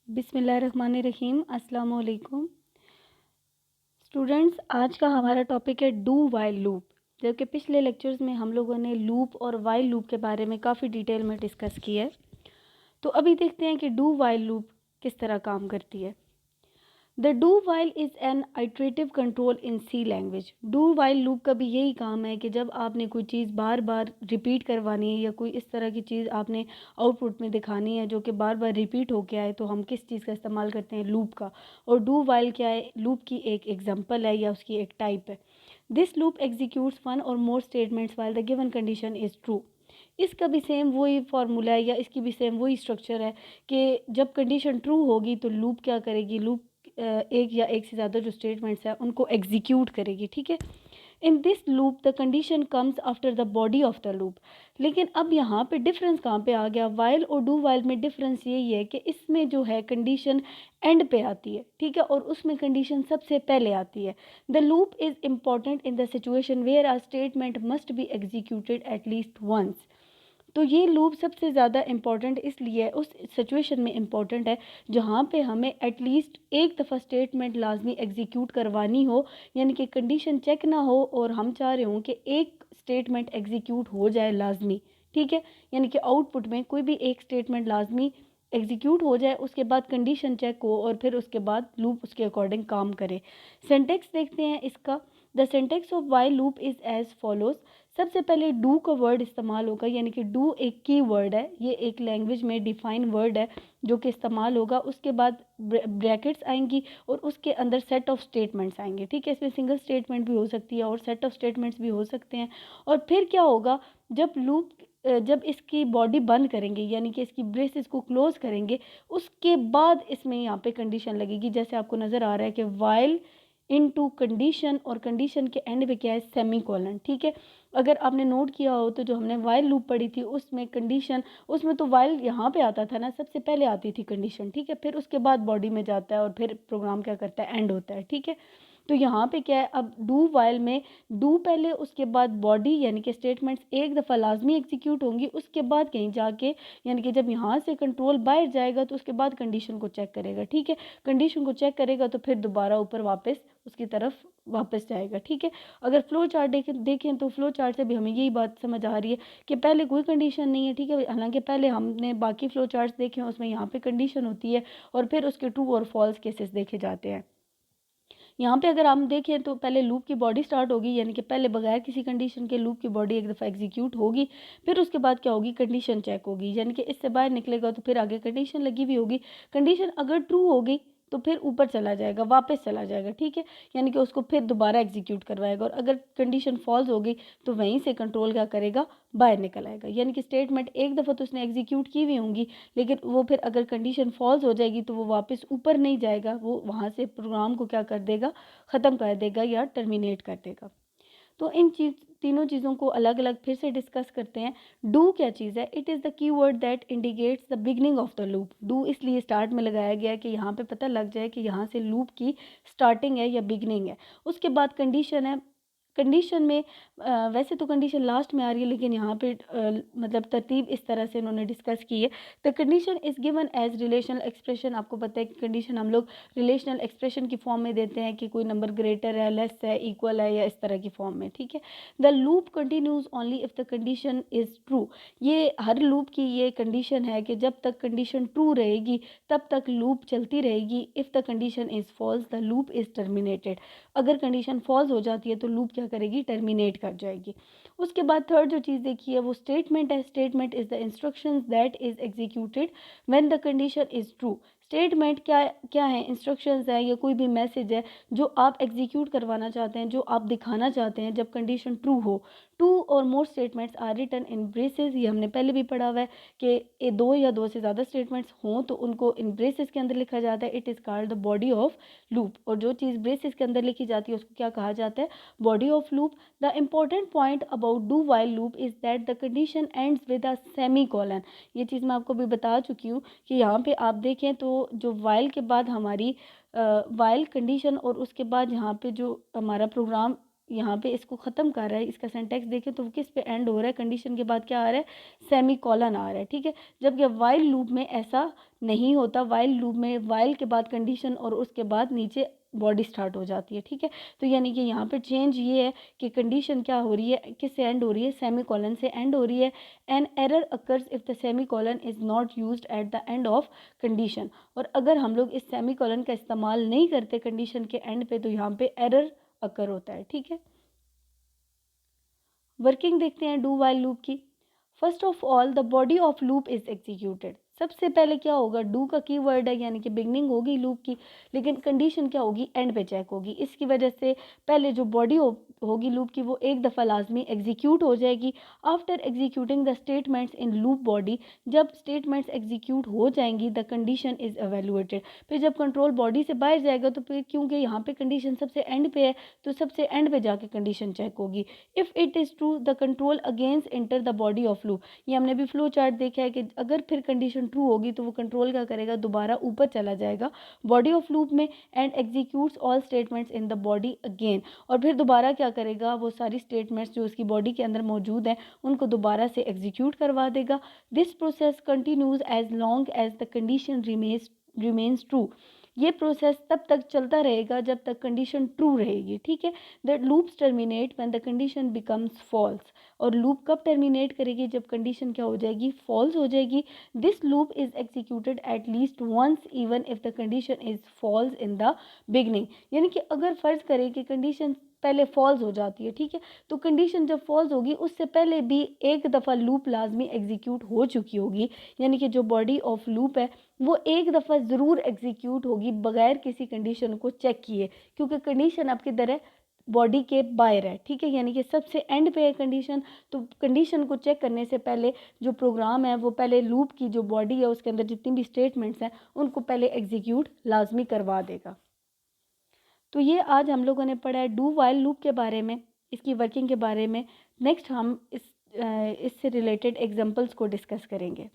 बिस्मिल्लाहिर्रहमानिर्रहीम। अस्सलाम वालेकुम स्टूडेंट्स। आज का हमारा टॉपिक है डू वाइल लूप। जबकि पिछले लेक्चर्स में हम लोगों ने लूप और वाइल लूप के बारे में काफ़ी डिटेल में डिस्कस किया है। तो अभी देखते हैं कि डू वाइल लूप किस तरह काम करती है। The do while is an iterative control in C language. Do while loop का भी यही काम है कि जब आपने कोई चीज़ बार बार रिपीट करवानी है या कोई इस तरह की चीज़ आपने आउटपुट में दिखानी है जो कि बार बार रिपीट होके आए, तो हम किस चीज़ का इस्तेमाल करते हैं? लूप का। और डू वाइल क्या है? लूप की एक एग्जांपल है या उसकी एक टाइप है। This loop executes one or more statements while the given condition is true. इसका भी सेम वही फार्मूला है या इसकी भी सेम वही स्ट्रक्चर है कि जब कंडीशन ट्रू होगी तो लूप क्या करेगी? लूप एक या एक से ज़्यादा जो स्टेटमेंट्स हैं उनको एग्जीक्यूट करेगी। ठीक है। In this loop the condition comes after the body of the loop. लेकिन अब यहाँ पे डिफरेंस कहाँ पे आ गया? वाइल और डू वाइल में डिफरेंस यही है कि इसमें जो है कंडीशन एंड पे आती है, ठीक है, और उसमें कंडीशन सबसे पहले आती है। The loop is important in the situation where a statement must be executed at least once. तो ये लूप सबसे ज़्यादा इम्पॉर्टेंट इसलिए उस सिचुएशन में इम्पॉर्टेंट है जहाँ पे हमें एटलीस्ट एक दफ़ा स्टेटमेंट लाजमी एग्जीक्यूट करवानी हो, यानी कि कंडीशन चेक ना हो और हम चाह रहे हों कि एक स्टेटमेंट एग्जीक्यूट हो जाए लाजमी। ठीक है, यानी कि आउटपुट में कोई भी एक स्टेटमेंट लाजमी एग्जीक्यूट हो जाए, उसके बाद कंडीशन चेक हो और फिर उसके बाद लूप उसके अकॉर्डिंग काम करे। सिंटेक्स देखते हैं इसका। The syntax of while loop is as follows. सबसे पहले डू का वर्ड इस्तेमाल होगा, यानी कि डू एक की वर्ड है, ये एक लैंग्वेज में डिफाइन वर्ड है जो कि इस्तेमाल होगा। उसके बाद ब्रैकेट्स आएंगी और उसके अंदर सेट ऑफ स्टेटमेंट्स आएंगे। ठीक है, इसमें सिंगल स्टेटमेंट भी हो सकती है और सेट ऑफ स्टेटमेंट्स भी हो सकते हैं। और फिर क्या होगा? जब इसकी बॉडी बंद करेंगे, यानी कि इसकी ब्रेसेस को क्लोज करेंगे, उसके बाद इसमें यहाँ पे कंडीशन लगेगी। जैसे आपको नज़र आ रहा है कि वाइल इनटू कंडीशन, और कंडीशन के एंड पे क्या है? Semi colon. ठीक है, अगर आपने नोट किया हो तो जो हमने वाइल लूप पढ़ी थी उसमें कंडीशन, उसमें तो वाइल यहाँ पे आता था ना, सबसे पहले आती थी कंडीशन। ठीक है, फिर उसके बाद बॉडी में जाता है और फिर प्रोग्राम क्या करता है? एंड होता है। ठीक है, तो यहाँ पे क्या है? अब डू वाइल में डू पहले, उसके बाद बॉडी, यानी कि स्टेटमेंट्स एक दफ़ा लाजमी एग्जीक्यूट होंगी, उसके बाद कहीं जाके, यानी कि जब यहाँ से कंट्रोल बाहर जाएगा तो उसके बाद कंडीशन को चेक करेगा। ठीक है, कंडीशन को चेक करेगा तो फिर दोबारा ऊपर वापस उसकी तरफ वापस जाएगा। ठीक है, अगर फ्लो चार्ट देखें तो फ्लो चार्ट से भी हमें यही बात समझ आ रही है कि पहले कोई कंडीशन नहीं है। ठीक है, हालांकि पहले हमने बाकी फ्लो चार्ट्स देखे हैं उसमें यहाँ पे कंडीशन होती है और फिर उसके ट्रू और फॉल्स केसेस देखे जाते हैं। यहाँ पे अगर हम देखें तो पहले लूप की बॉडी स्टार्ट होगी, यानी कि पहले बगैर किसी कंडीशन के लूप की बॉडी एक दफ़ा एग्जीक्यूट होगी, फिर उसके बाद क्या होगी? कंडीशन चेक होगी, यानी कि इससे बाहर निकलेगा तो फिर आगे कंडीशन लगी हुई होगी। कंडीशन अगर ट्रू होगी तो फिर ऊपर चला जाएगा, वापस चला जाएगा। ठीक है, यानी कि उसको फिर दोबारा एग्जीक्यूट करवाएगा। और अगर कंडीशन फॉल्स होगी तो वहीं से कंट्रोल क्या करेगा? बाहर निकल आएगा। यानी कि स्टेटमेंट एक दफ़ा तो उसने एग्जीक्यूट की हुई होंगी, लेकिन वो फिर अगर कंडीशन फॉल्स हो जाएगी तो वो वापस ऊपर नहीं जाएगा, वो वहाँ से प्रोग्राम को क्या कर देगा? ख़त्म कर देगा या टर्मिनेट कर देगा। तो इन तीनों चीज़ों को अलग अलग फिर से डिस्कस करते हैं। डू क्या चीज़ है? It is the key word that indicates the beginning of the loop. Do इसलिए स्टार्ट में लगाया गया है कि यहाँ पे पता लग जाए कि यहाँ से लूप की स्टार्टिंग है या बिगनिंग है। उसके बाद कंडीशन है। कंडीशन में वैसे तो कंडीशन लास्ट में आ रही है, लेकिन यहाँ पे मतलब तरतीब इस तरह से इन्होंने डिस्कस की है। The condition is given as relational expression. आपको पता है कि कंडीशन हम लोग रिलेशनल एक्सप्रेशन की फॉर्म में देते हैं कि कोई नंबर ग्रेटर है, लेस है, इक्वल है, या इस तरह की फॉर्म में। ठीक है, the loop continues only if the condition is true. ये हर लूप की ये कंडीशन है कि जब तक कंडीशन ट्रू रहेगी तब तक लूप चलती रहेगी। If the condition is false the loop is terminated. अगर कंडीशन फॉल्स हो जाती है तो लूप क्या करेगी? टर्मिनेट कर जाएगी। उसके बाद थर्ड जो चीज़ देखी है वो स्टेटमेंट है। Statement is the instructions that is executed when the condition is true. Statement क्या क्या है? इंस्ट्रक्शंस है या कोई भी मैसेज है जो आप एग्जीक्यूट करवाना चाहते हैं, जो आप दिखाना चाहते हैं जब कंडीशन ट्रू हो। Two or more statements are written in braces. ये हमने पहले भी पढ़ा हुआ है कि दो या दो से ज़्यादा स्टेटमेंट्स हों तो उनको इन ब्रेसेस के अंदर लिखा जाता है। It is called the body of loop. और जो चीज़ ब्रेसेस के अंदर लिखी जाती है उसको क्या कहा जाता है? Body of loop. The important point about do while loop is that the condition ends with a semi colon. ये चीज़ मैं आपको भी बता चुकी हूँ कि यहाँ पे आप देखें तो जो वाइल के बाद हमारी वाइल कंडीशन और उसके बाद यहाँ पे जो हमारा प्रोग्राम यहाँ पे इसको ख़त्म कर रहा है, इसका सिंटैक्स देखें तो वो किस पे एंड हो रहा है, कंडीशन के बाद क्या आ रहा है, सेमी कॉलन आ रहा है, ठीक है। जबकि वाइल लूप में ऐसा नहीं होता, वाइल लूप में वाइल के बाद कंडीशन और उसके बाद नीचे बॉडी स्टार्ट हो जाती है, ठीक है। तो यानी कि यहाँ पे चेंज ये है कि कंडीशन क्या हो रही है, किससे एंड हो रही है, सेमी कॉलन से एंड हो रही है। An error occurs if the semi colon is not used at the end of condition. और अगर हम लोग इस सेमी कॉलन का इस्तेमाल नहीं करते कंडीशन के एंड पे तो यहाँ पे एरर अकर होता है, ठीक है। वर्किंग देखते हैं डू वाइल लूप की। First of all the body of loop is executed. सबसे पहले क्या होगा, डू का कीवर्ड है यानी कि बिगनिंग होगी लूप की, लेकिन कंडीशन क्या होगी, एंड पे चेक होगी। इसकी वजह से पहले जो बॉडी होगी लूप की वो एक दफ़ा लाजमी एग्जीक्यूट हो जाएगी। After executing the statements in loop body, जब स्टेटमेंट्स एग्जीक्यूट हो जाएंगी द कंडीशन इज़ एवेलुएटेड। फिर जब कंट्रोल बॉडी से बाहर जाएगा तो फिर क्योंकि यहाँ पे कंडीशन सबसे एंड पे है तो सबसे एंड पे जाके कंडीशन चेक होगी। If it is true the control against enter the body of loop. ये हमने भी फ्लो चार्ट देखा है कि अगर फिर कंडीशन ट्रू होगी तो वो कंट्रोल क्या करेगा, दोबारा ऊपर चला जाएगा बॉडी ऑफ लूप में and executes all statements in the body again. और फिर दोबारा क्या करेगा, वो सारी स्टेटमेंट्स जो उसकी बॉडी के अंदर मौजूद हैं उनको दोबारा से एग्जीक्यूट करवा देगा। This process continues as long as the condition remains true. ये प्रोसेस तब तक चलता रहेगा जब तक कंडीशन ट्रू रहेगी, ठीक है। That loops terminate when the condition becomes false. और लूप कब टर्मिनेट करेगी, जब कंडीशन क्या हो जाएगी, फॉल्स हो जाएगी। This loop is executed at least once even if the condition is false in the beginning. यानी कि अगर फ़र्ज़ करें कि कंडीशन पहले फॉल्स हो जाती है, ठीक है, तो कंडीशन जब फॉल्स होगी उससे पहले भी एक दफ़ा लूप लाजमी एग्जीक्यूट हो चुकी होगी। यानी कि जो बॉडी ऑफ लूप है वो एक दफ़ा ज़रूर एग्जीक्यूट होगी बगैर किसी कंडीशन को चेक किए, क्योंकि कंडीशन अब किधर है, बॉडी के बाहर है, ठीक है। यानी कि सबसे एंड पे है कंडीशन, तो कंडीशन को चेक करने से पहले जो प्रोग्राम है वो पहले लूप की जो बॉडी है उसके अंदर जितनी भी स्टेटमेंट्स हैं उनको पहले एग्जीक्यूट लाजमी करवा देगा। तो ये आज हम लोगों ने पढ़ा है डू वाइल लूप के बारे में, इसकी वर्किंग के बारे में। नेक्स्ट हम इससे रिलेटेड एग्जांपल्स को डिस्कस करेंगे।